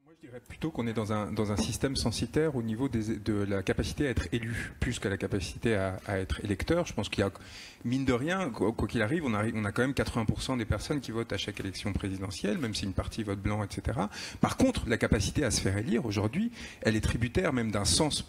Je dirais plutôt qu'on est dans un système censitaire au niveau de la capacité à être élu, plus qu'à la capacité à être électeur. Je pense qu'il y a, mine de rien, quoi qu'il arrive, on a quand même 80% des personnes qui votent à chaque élection présidentielle, même si une partie vote blanc, etc. Par contre, la capacité à se faire élire, aujourd'hui, elle est tributaire même d'un sens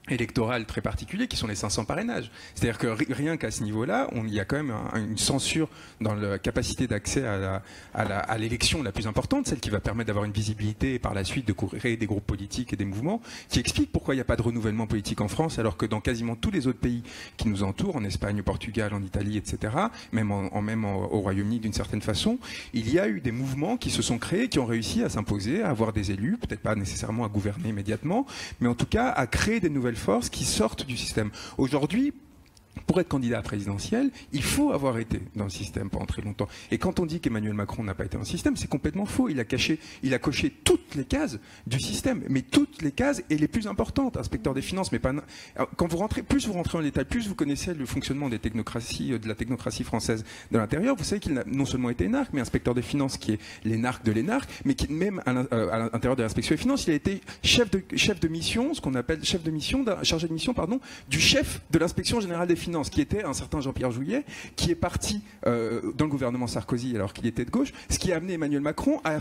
électorales très particuliers qui sont les 500 parrainages. C'est-à-dire que rien qu'à ce niveau-là, il y a quand même une censure dans la capacité d'accès à l'élection la plus importante, celle qui va permettre d'avoir une visibilité et par la suite de créer des groupes politiques et des mouvements, qui explique pourquoi il n'y a pas de renouvellement politique en France, alors que dans quasiment tous les autres pays qui nous entourent, en Espagne, au Portugal, en Italie, etc., même au Royaume-Uni d'une certaine façon, il y a eu des mouvements qui se sont créés, qui ont réussi à s'imposer, à avoir des élus, peut-être pas nécessairement à gouverner immédiatement, mais en tout cas à créer des nouvelles forces qui sortent du système. Aujourd'hui, pour être candidat à présidentiel, il faut avoir été dans le système pendant très longtemps. Et quand on dit qu'Emmanuel Macron n'a pas été dans le système, c'est complètement faux. Il a coché toutes les cases du système, mais toutes les cases et les plus importantes. Inspecteur des finances, mais pas. Quand vous rentrez, plus vous rentrez en détail, plus vous connaissez le fonctionnement des technocraties, de la technocratie française de l'intérieur. Vous savez qu'il n'a non seulement été énarque, mais inspecteur des finances, qui est l'énarque de l'énarque, mais qui même à l'intérieur de l'inspection des finances, il a été chef de mission, ce qu'on appelle chef de mission, chargé de mission, pardon, du chef de l'inspection générale des finances, qui était un certain Jean-Pierre Jouyet, qui est parti dans le gouvernement Sarkozy alors qu'il était de gauche, ce qui a amené Emmanuel Macron à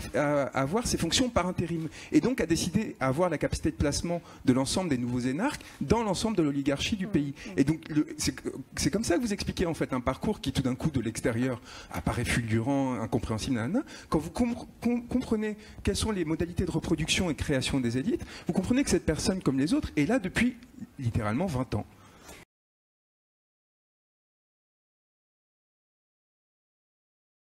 avoir ses fonctions par intérim, et donc à décider à avoir la capacité de placement de l'ensemble des nouveaux énarques dans l'ensemble de l'oligarchie du pays. Et donc c'est comme ça que vous expliquez en fait un parcours qui tout d'un coup de l'extérieur apparaît fulgurant, incompréhensible, nanana. Quand vous comprenez quelles sont les modalités de reproduction et de création des élites, vous comprenez que cette personne, comme les autres, est là depuis littéralement 20 ans.